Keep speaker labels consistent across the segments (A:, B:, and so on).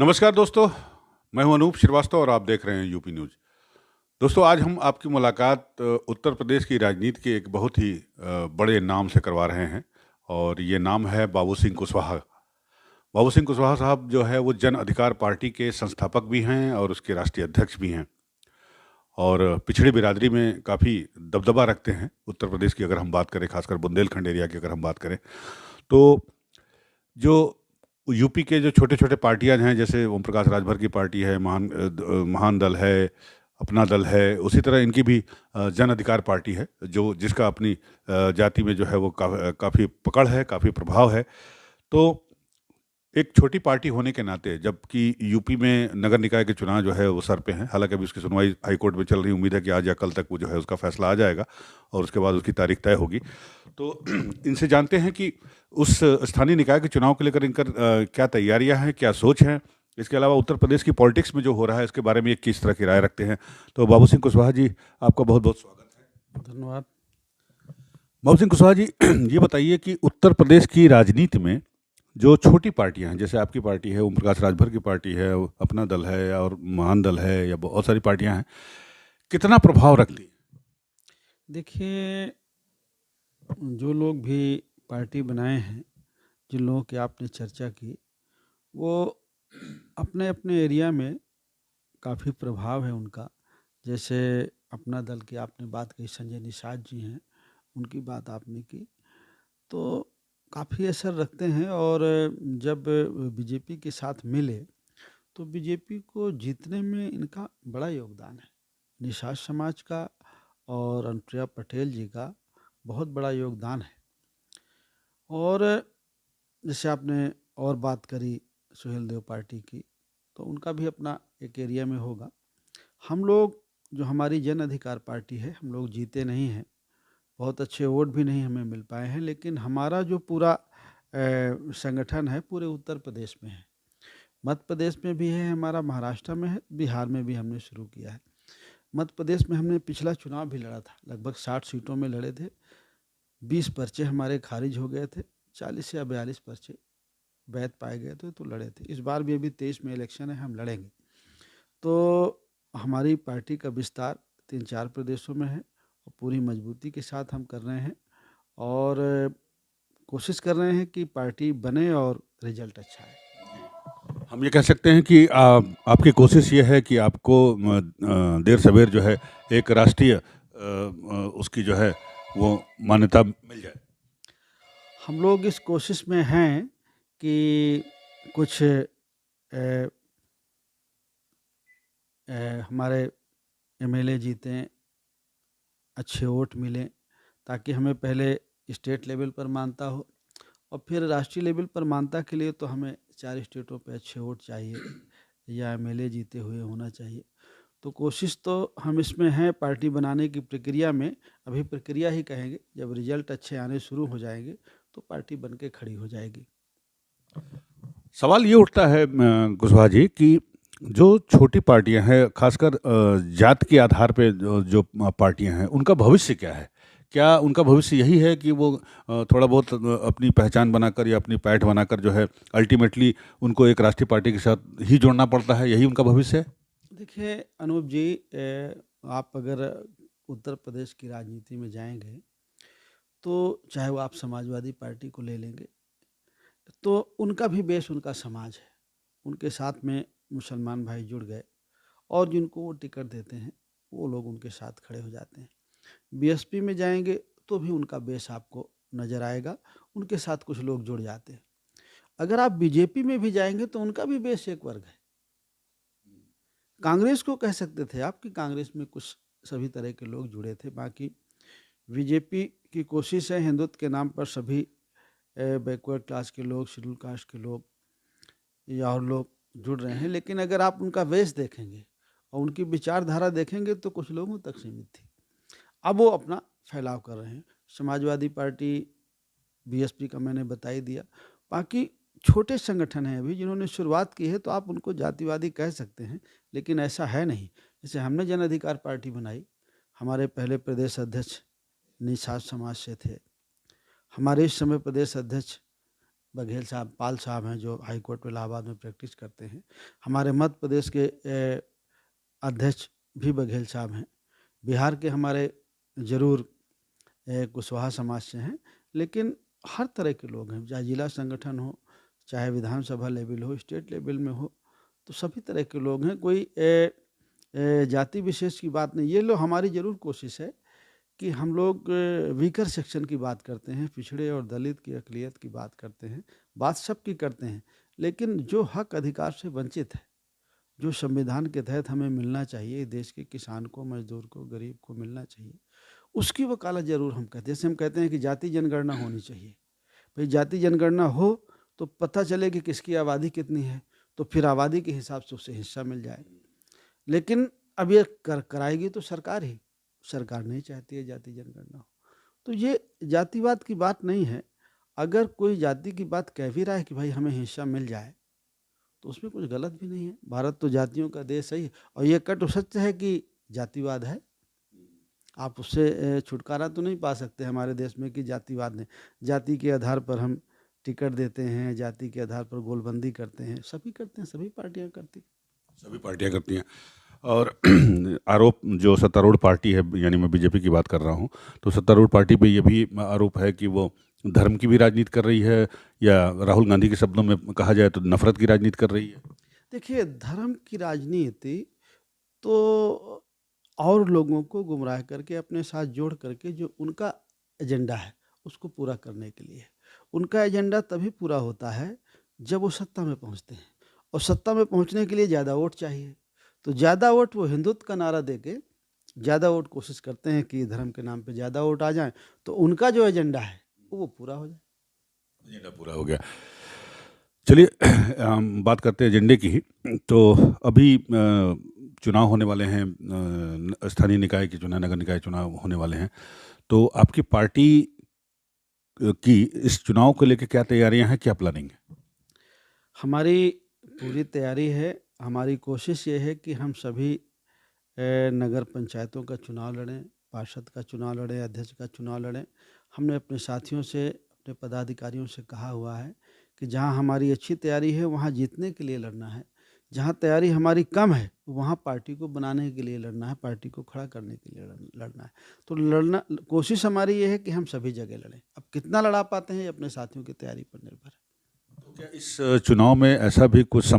A: नमस्कार दोस्तों, मैं हूं अनूप श्रीवास्तव और आप देख रहे हैं यूपी न्यूज़। दोस्तों, आज हम आपकी मुलाकात उत्तर प्रदेश की राजनीति के एक बहुत ही बड़े नाम से करवा रहे हैं और ये नाम है बाबू सिंह कुशवाहा। बाबू सिंह कुशवाहा साहब जो है वो जन अधिकार पार्टी के संस्थापक भी हैं और उसके राष्ट्रीय अध्यक्ष भी हैं और पिछड़ी बिरादरी में काफ़ी दबदबा रखते हैं। उत्तर प्रदेश की अगर हम बात करें, खासकर बुंदेलखंड एरिया की अगर हम बात करें, तो जो यूपी के जो छोटे-छोटे पार्टियाँ हैं, जैसे ओम प्रकाश राजभर की पार्टी है, महान दल है, अपना दल है, उसी तरह इनकी भी जन अधिकार पार्टी है, जो जिसका अपनी जाति में जो है वो काफ़ी पकड़ है, काफ़ी प्रभाव है। तो एक छोटी पार्टी होने के नाते, जबकि यूपी में नगर निकाय के चुनाव जो है वो सर पे हैं, हालाँकि अभी उसकी सुनवाई हाई कोर्ट में चल रही है, उम्मीद है कि आज या कल तक वो जो है उसका फैसला आ जाएगा और उसके बाद उसकी तारीख तय होगी। तो इनसे जानते हैं कि उस स्थानीय निकाय के चुनाव को लेकर इनका क्या तैयारियां हैं, क्या सोच है। इसके अलावा उत्तर प्रदेश की पॉलिटिक्स में जो हो रहा है इसके बारे में ये किस तरह की राय रखते हैं। तो बाबू सिंह कुशवाहा जी, आपका बहुत बहुत स्वागत है।
B: धन्यवाद।
A: बाबू सिंह कुशवाहा जी, ये बताइए कि उत्तर प्रदेश की राजनीति में जो छोटी पार्टियां हैं, जैसे आपकी पार्टी है, ओम प्रकाश राजभर की पार्टी है, अपना दल है और महान दल है, या बहुत सारी पार्टियां हैं, कितना प्रभाव रखती हैं?
B: देखिए, जो लोग भी पार्टी बनाए हैं, जिन लोगों की आपने चर्चा की, वो अपने अपने एरिया में काफ़ी प्रभाव है उनका। जैसे अपना दल की आपने बात कही, संजय निषाद जी हैं, उनकी बात आपने की, तो काफ़ी असर रखते हैं। और जब बीजेपी के साथ मिले तो बीजेपी को जीतने में इनका बड़ा योगदान है। निषाद समाज का और अनुप्रिया पटेल जी का बहुत बड़ा योगदान है। और जैसे आपने और बात करी सुहेल देव पार्टी की, तो उनका भी अपना एक एरिया में होगा। हम लोग, जो हमारी जन अधिकार पार्टी है, हम लोग जीते नहीं हैं, बहुत अच्छे वोट भी नहीं हमें मिल पाए हैं, लेकिन हमारा जो पूरा संगठन है पूरे उत्तर प्रदेश में है। मध्य प्रदेश में भी है हमारा, महाराष्ट्र में है, बिहार में भी हमने शुरू किया है। मध्य प्रदेश में हमने पिछला चुनाव भी लड़ा था, लगभग 60 सीटों में लड़े थे। 20 पर्चे हमारे खारिज हो गए थे, 40 या 42 पर्चे वैध पाए गए थे, तो लड़े थे। इस बार भी अभी 23 में इलेक्शन है, हम लड़ेंगे। तो हमारी पार्टी का विस्तार 3-4 प्रदेशों में है और पूरी मजबूती के साथ हम कर रहे हैं और कोशिश कर रहे हैं कि पार्टी बने और रिजल्ट अच्छा है।
A: हम ये कह सकते हैं कि आपकी कोशिश ये है कि आपको देर सवेर जो है एक राष्ट्रीय उसकी जो है वो मान्यता मिल जाए।
B: हम लोग इस कोशिश में हैं कि कुछ हमारे एमएलए जीतें, अच्छे वोट मिलें, ताकि हमें पहले स्टेट लेवल पर मानता हो और फिर राष्ट्रीय लेवल पर मानता के लिए तो हमें 4 स्टेटों पे अच्छे वोट चाहिए या एमएलए जीते हुए होना चाहिए। तो कोशिश तो हम इसमें हैं, पार्टी बनाने की प्रक्रिया में। अभी प्रक्रिया ही कहेंगे, जब रिजल्ट अच्छे आने शुरू हो जाएंगे तो पार्टी बन के खड़ी हो जाएगी।
A: सवाल ये उठता है कुशवाहा जी कि जो छोटी पार्टियां हैं, खासकर जात के आधार पे जो पार्टियां हैं, उनका भविष्य क्या है? क्या उनका भविष्य यही है कि वो थोड़ा बहुत अपनी पहचान बनाकर या अपनी पैठ बनाकर जो है अल्टीमेटली उनको एक राष्ट्रीय पार्टी के साथ ही जोड़ना पड़ता है, यही उनका भविष्य है?
B: देखिए अनूप जी, आप अगर उत्तर प्रदेश की राजनीति में जाएंगे तो चाहे वो आप समाजवादी पार्टी को ले लेंगे, तो उनका भी बेस उनका समाज है। उनके साथ में मुसलमान भाई जुड़ गए और जिनको वो टिकट देते हैं वो लोग उनके साथ खड़े हो जाते हैं। बीएसपी में जाएंगे तो भी उनका बेस आपको नज़र आएगा, उनके साथ कुछ लोग जुड़ जाते हैं। अगर आप बीजेपी में भी जाएंगे तो उनका भी बेस एक वर्ग है। कांग्रेस को कह सकते थे आप कि कांग्रेस में कुछ सभी तरह के लोग जुड़े थे। बाकी बीजेपी की कोशिश है हिंदुत्व के नाम पर सभी बैकवर्ड क्लास के लोग, शेड्यूल कास्ट के लोग या और लोग जुड़ रहे हैं, लेकिन अगर आप उनका वेश देखेंगे और उनकी विचारधारा देखेंगे तो कुछ लोगों तक सीमित थी। अब वो अपना फैलाव कर रहे हैं। समाजवादी पार्टी, बीएसपी का मैंने बता ही दिया। बाकी छोटे संगठन हैं अभी जिन्होंने शुरुआत की है, तो आप उनको जातिवादी कह सकते हैं, लेकिन ऐसा है नहीं। जैसे हमने जन अधिकार पार्टी बनाई, हमारे पहले प्रदेश अध्यक्ष निषाद समाज से थे। हमारे इस समय प्रदेश अध्यक्ष बघेल साहब, पाल साहब हैं जो हाई कोर्ट में इलाहाबाद में प्रैक्टिस करते हैं। हमारे मध्य प्रदेश के अध्यक्ष भी बघेल साहब हैं। बिहार के हमारे जरूर कुशवाहा समाज से हैं, लेकिन हर तरह के लोग हैं, चाहे जिला संगठन हो, चाहे विधानसभा लेवल हो, स्टेट लेवल में हो, तो सभी तरह के लोग हैं। कोई जाति विशेष की बात नहीं। ये लो हमारी ज़रूर कोशिश है कि हम लोग वीकर सेक्शन की बात करते हैं, पिछड़े और दलित की अक़लियत की बात करते हैं, बात सबकी करते हैं, लेकिन जो हक अधिकार से वंचित है, जो संविधान के तहत हमें मिलना चाहिए, देश के किसान को, मजदूर को, गरीब को मिलना चाहिए, उसकी वकालत ज़रूर हम कहते हैं। जैसे हम कहते हैं कि जाति जनगणना होनी चाहिए। भाई जाति जनगणना हो तो पता चले कि किसकी आबादी कितनी है, तो फिर आबादी के हिसाब से उसे हिस्सा मिल जाए। लेकिन अब ये कराएगी तो सरकार ही, सरकार नहीं चाहती है जाति जनगणना हो। तो ये जातिवाद की बात नहीं है। अगर कोई जाति की बात कह भी रहा है कि भाई हमें हिस्सा मिल जाए, तो उसमें कुछ गलत भी नहीं है। भारत तो जातियों का देश है, और ये कटु सत्य है कि जातिवाद है। आप उससे छुटकारा तो नहीं पा सकते हमारे देश में कि जातिवाद ने, जाति के आधार पर हम टिकट देते हैं, जाति के आधार पर गोलबंदी करते हैं, सभी करते हैं, सभी पार्टियां करती हैं।
A: सभी पार्टियां करती हैं। और आरोप जो सत्तारूढ़ पार्टी है, यानी मैं बीजेपी की बात कर रहा हूँ, तो सत्तारूढ़ पार्टी पे ये भी आरोप है कि वो धर्म की भी राजनीति कर रही है, या राहुल गांधी के शब्दों में कहा जाए तो नफरत की राजनीति कर रही है।
B: देखिए, धर्म की राजनीति तो और लोगों को गुमराह करके अपने साथ जोड़ करके जो उनका एजेंडा है उसको पूरा करने के लिए। उनका एजेंडा तभी पूरा होता है जब वो सत्ता में पहुंचते हैं, और सत्ता में पहुंचने के लिए ज़्यादा वोट चाहिए। तो ज़्यादा वोट वो हिंदुत्व का नारा देके ज़्यादा वोट कोशिश करते हैं कि धर्म के नाम पे ज़्यादा वोट आ जाएं, तो उनका जो एजेंडा है वो पूरा हो जाए।
A: एजेंडा पूरा हो गया। चलिए, हम बात करते हैं एजेंडे की ही। तो अभी चुनाव होने वाले हैं, स्थानीय निकाय के चुनाव, नगर निकाय चुनाव होने वाले हैं। तो आपकी पार्टी की इस चुनाव को लेकर क्या तैयारियां हैं, क्या प्लानिंग है?
B: हमारी पूरी तैयारी है। हमारी कोशिश ये है कि हम सभी नगर पंचायतों का चुनाव लड़ें, पार्षद का चुनाव लड़ें, अध्यक्ष का चुनाव लड़ें। हमने अपने साथियों से, अपने पदाधिकारियों से कहा हुआ है कि जहां हमारी अच्छी तैयारी है वहां जीतने के लिए लड़ना है, जहां तैयारी हमारी कम है वहां पार्टी को बनाने के लिए लड़ना है, पार्टी को खड़ा करने के लिए लड़ना है। तो लड़ना, कोशिश हमारी ये है कि हम सभी जगह लड़ें। अब कितना लड़ा पाते हैं ये अपने साथियों की तैयारी पर निर्भर है।
A: तो क्या इस चुनाव में ऐसा भी कुछ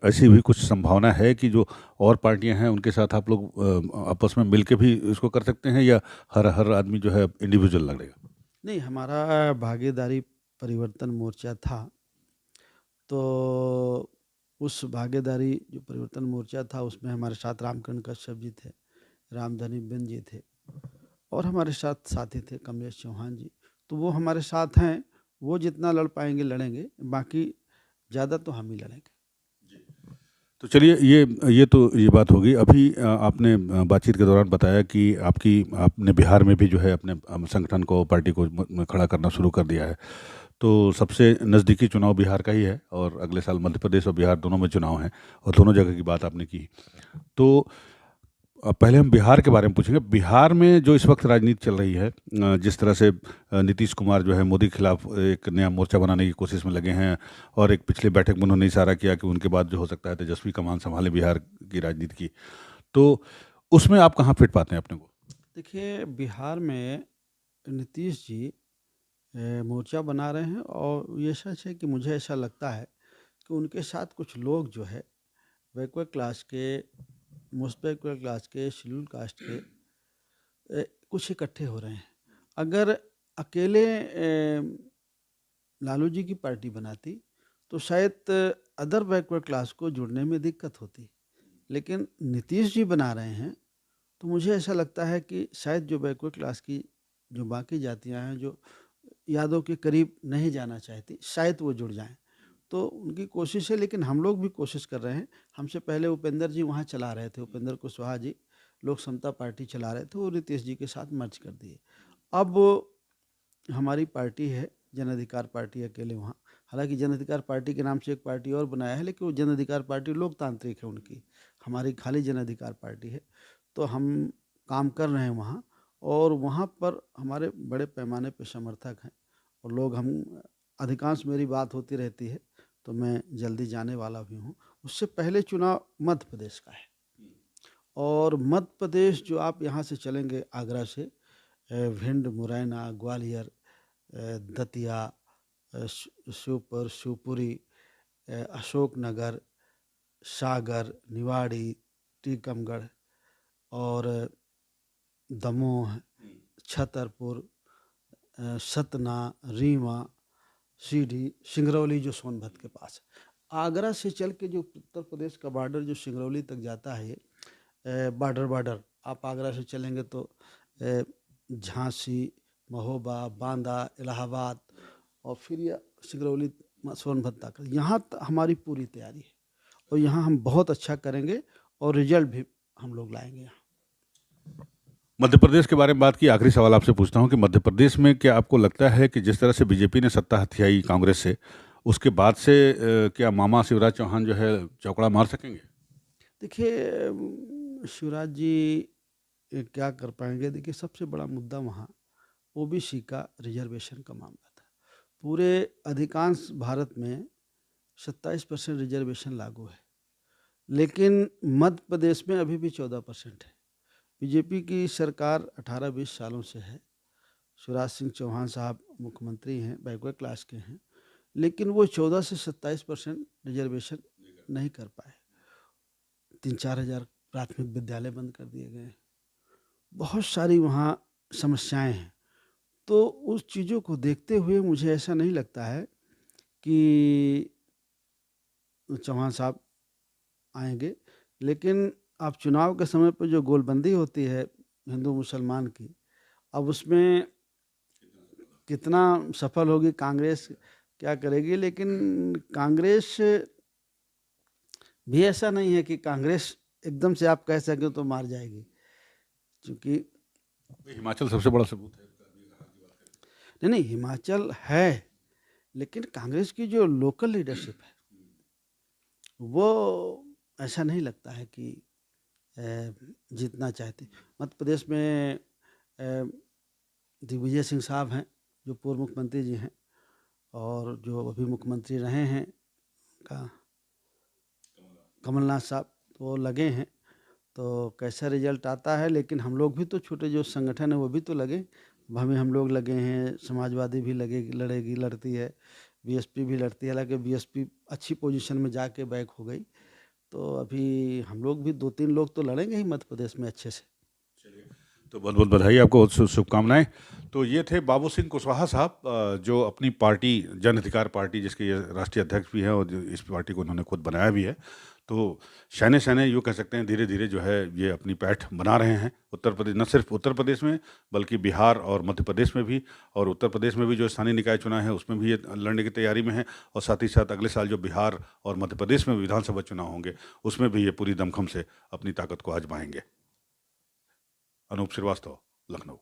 A: ऐसी भी कुछ संभावना है कि जो और पार्टियां हैं उनके साथ आप लोग आपस में मिलके भी इसको कर सकते हैं, या हर हर आदमी जो है इंडिविजुअल लड़ेगा?
B: नहीं, हमारा भागीदारी परिवर्तन मोर्चा था, तो उस भागीदारी जो परिवर्तन मोर्चा था उसमें हमारे साथ रामकरण कश्यप जी थे, रामधनी बिंद जी थे, और हमारे साथ साथी थे कमलेश चौहान जी। तो वो हमारे साथ हैं, वो जितना लड़ पाएंगे लड़ेंगे, बाकी ज़्यादा तो हम ही लड़ेंगे।
A: तो चलिए, ये बात होगी। अभी आपने बातचीत के दौरान बताया कि आपने बिहार में भी जो है अपने संगठन को, पार्टी को खड़ा करना शुरू कर दिया है। तो सबसे नज़दीकी चुनाव बिहार का ही है, और अगले साल मध्य प्रदेश और बिहार दोनों में चुनाव हैं, और दोनों जगह की बात आपने की। तो पहले हम बिहार के बारे में पूछेंगे। बिहार में जो इस वक्त राजनीति चल रही है, जिस तरह से नीतीश कुमार जो है मोदी के खिलाफ एक नया मोर्चा बनाने की कोशिश में लगे हैं, और एक पिछली बैठक में उन्होंने इशारा किया कि उनके बाद जो हो सकता है तेजस्वी कमान संभाले बिहार की राजनीति की। तो उसमें आप कहाँ फिट पाते हैं अपने को?
B: देखिए, बिहार में नीतीश जी मोर्चा बना रहे हैं, और ये सच है कि मुझे ऐसा लगता है कि उनके साथ कुछ लोग जो है बैकवर्ड क्लास के, मोस्ट बैकवर्ड क्लास के, शेड्यूल कास्ट के कुछ इकट्ठे हो रहे हैं। अगर अकेले लालू जी की पार्टी बनाती तो शायद अदर बैकवर्ड क्लास को जुड़ने में दिक्कत होती, लेकिन नीतीश जी बना रहे हैं तो मुझे ऐसा लगता है कि शायद जो बैकवर्ड क्लास की जो बाकी जातियां हैं, जो यादव के करीब नहीं जाना चाहती, शायद वो जुड़ जाएं। तो उनकी कोशिश है, लेकिन हम लोग भी कोशिश कर रहे हैं। हमसे पहले उपेंद्र जी वहाँ चला रहे थे, उपेंद्र कुशवाहा जी लोक समता पार्टी चला रहे थे, वो नीतीश जी के साथ मर्ज कर दिए। अब हमारी पार्टी है जन अधिकार पार्टी, अकेले वहाँ। हालांकि जन अधिकार पार्टी के नाम से एक पार्टी और बनाया है, लेकिन वो जन अधिकार पार्टी लोकतांत्रिक है उनकी, हमारी खाली जन अधिकार पार्टी है। तो हम काम कर रहे हैं वहाँ, और वहाँ पर हमारे बड़े पैमाने पर समर्थक हैं, और लोग हम अधिकांश मेरी बात होती रहती है, तो मैं जल्दी जाने वाला भी हूँ। उससे पहले चुनाव मध्य प्रदेश का है, और मध्य प्रदेश जो आप यहाँ से चलेंगे आगरा से भिंड, मुरैना, ग्वालियर, दतिया, शिवपुर, शिवपुरी, अशोकनगर, सागर, निवाड़ी, टीकमगढ़ और दमोह, छतरपुर, सतना, रीवा, सीधी, सिंगरौली जो सोनभद्र के पास है। आगरा से चल के जो उत्तर प्रदेश का बॉर्डर जो सिंगरौली तक जाता है, बॉर्डर आप आगरा से चलेंगे तो झांसी, महोबा, बांदा, इलाहाबाद और फिर यह सिंगरौली, सोनभद्र तक, यहाँ हमारी पूरी तैयारी है और यहाँ हम बहुत अच्छा करेंगे और रिजल्ट भी हम लोग लाएंगे। यहाँ
A: मध्य प्रदेश के बारे में बात की, आखिरी सवाल आपसे पूछता हूं कि मध्य प्रदेश में क्या आपको लगता है कि जिस तरह से बीजेपी ने सत्ता हथियाई कांग्रेस से, उसके बाद से क्या मामा शिवराज चौहान जो है चौकड़ा मार सकेंगे?
B: देखिए, शिवराज जी क्या कर पाएंगे? देखिए, सबसे बड़ा मुद्दा वहाँ ओबीसी का रिजर्वेशन का मामला था। पूरे अधिकांश भारत में 27% रिजर्वेशन लागू है, लेकिन मध्य प्रदेश में अभी भी 14% है। बीजेपी की सरकार 18-20 सालों से है, शिवराज सिंह चौहान साहब मुख्यमंत्री हैं, बैकवर्ड क्लास के हैं, लेकिन वो 14 से 27% रिजर्वेशन नहीं कर पाए। 3-4 हज़ार प्राथमिक विद्यालय बंद कर दिए गए, बहुत सारी वहाँ समस्याएं हैं। तो उस चीज़ों को देखते हुए मुझे ऐसा नहीं लगता है कि चौहान साहब आएंगे, लेकिन आप चुनाव के समय पर जो गोलबंदी होती है हिंदू मुसलमान की, अब उसमें कितना सफल होगी कांग्रेस, क्या करेगी? लेकिन कांग्रेस भी ऐसा नहीं है कि कांग्रेस एकदम से आप कह सकें तो मार जाएगी, क्योंकि
A: हिमाचल सबसे बड़ा सबूत है।
B: नहीं, हिमाचल है, लेकिन कांग्रेस की जो लोकल लीडरशिप है वो ऐसा नहीं लगता है कि जीतना चाहती। मध्य प्रदेश में दिग्विजय सिंह साहब हैं जो पूर्व मुख्यमंत्री जी हैं, और जो अभी मुख्यमंत्री रहे हैं कमलनाथ साहब, तो वो लगे हैं। तो कैसा रिजल्ट आता है, लेकिन हम लोग भी तो छोटे जो संगठन है वो भी तो लगे, हम लोग लगे हैं, समाजवादी भी लड़ती है, बीएसपी भी लड़ती है, हालांकि बीएसपी अच्छी पोजीशन में जाके बैक हो गई। तो अभी हम लोग भी 2-3 लोग तो लड़ेंगे ही मध्य प्रदेश में अच्छे से।
A: तो बहुत बहुत बधाई आपको, शुभकामनाएं। तो ये थे बाबू सिंह कुशवाहा साहब, जो अपनी पार्टी जन अधिकार पार्टी, जिसके ये राष्ट्रीय अध्यक्ष भी हैं और इस पार्टी को उन्होंने खुद बनाया भी है। तो शहने शहने यूँ कह सकते हैं, धीरे धीरे जो है ये अपनी पैठ बना रहे हैं उत्तर प्रदेश, न सिर्फ उत्तर प्रदेश में बल्कि बिहार और मध्य प्रदेश में भी, और उत्तर प्रदेश में भी जो स्थानीय निकाय चुनाव है उसमें भी ये लड़ने की तैयारी में है, और साथ ही साथ अगले साल जो बिहार और मध्य प्रदेश में विधानसभा चुनाव होंगे उसमें भी ये पूरी दमखम से अपनी ताकत को आजमाएंगे। अनूप श्रीवास्तव, लखनऊ।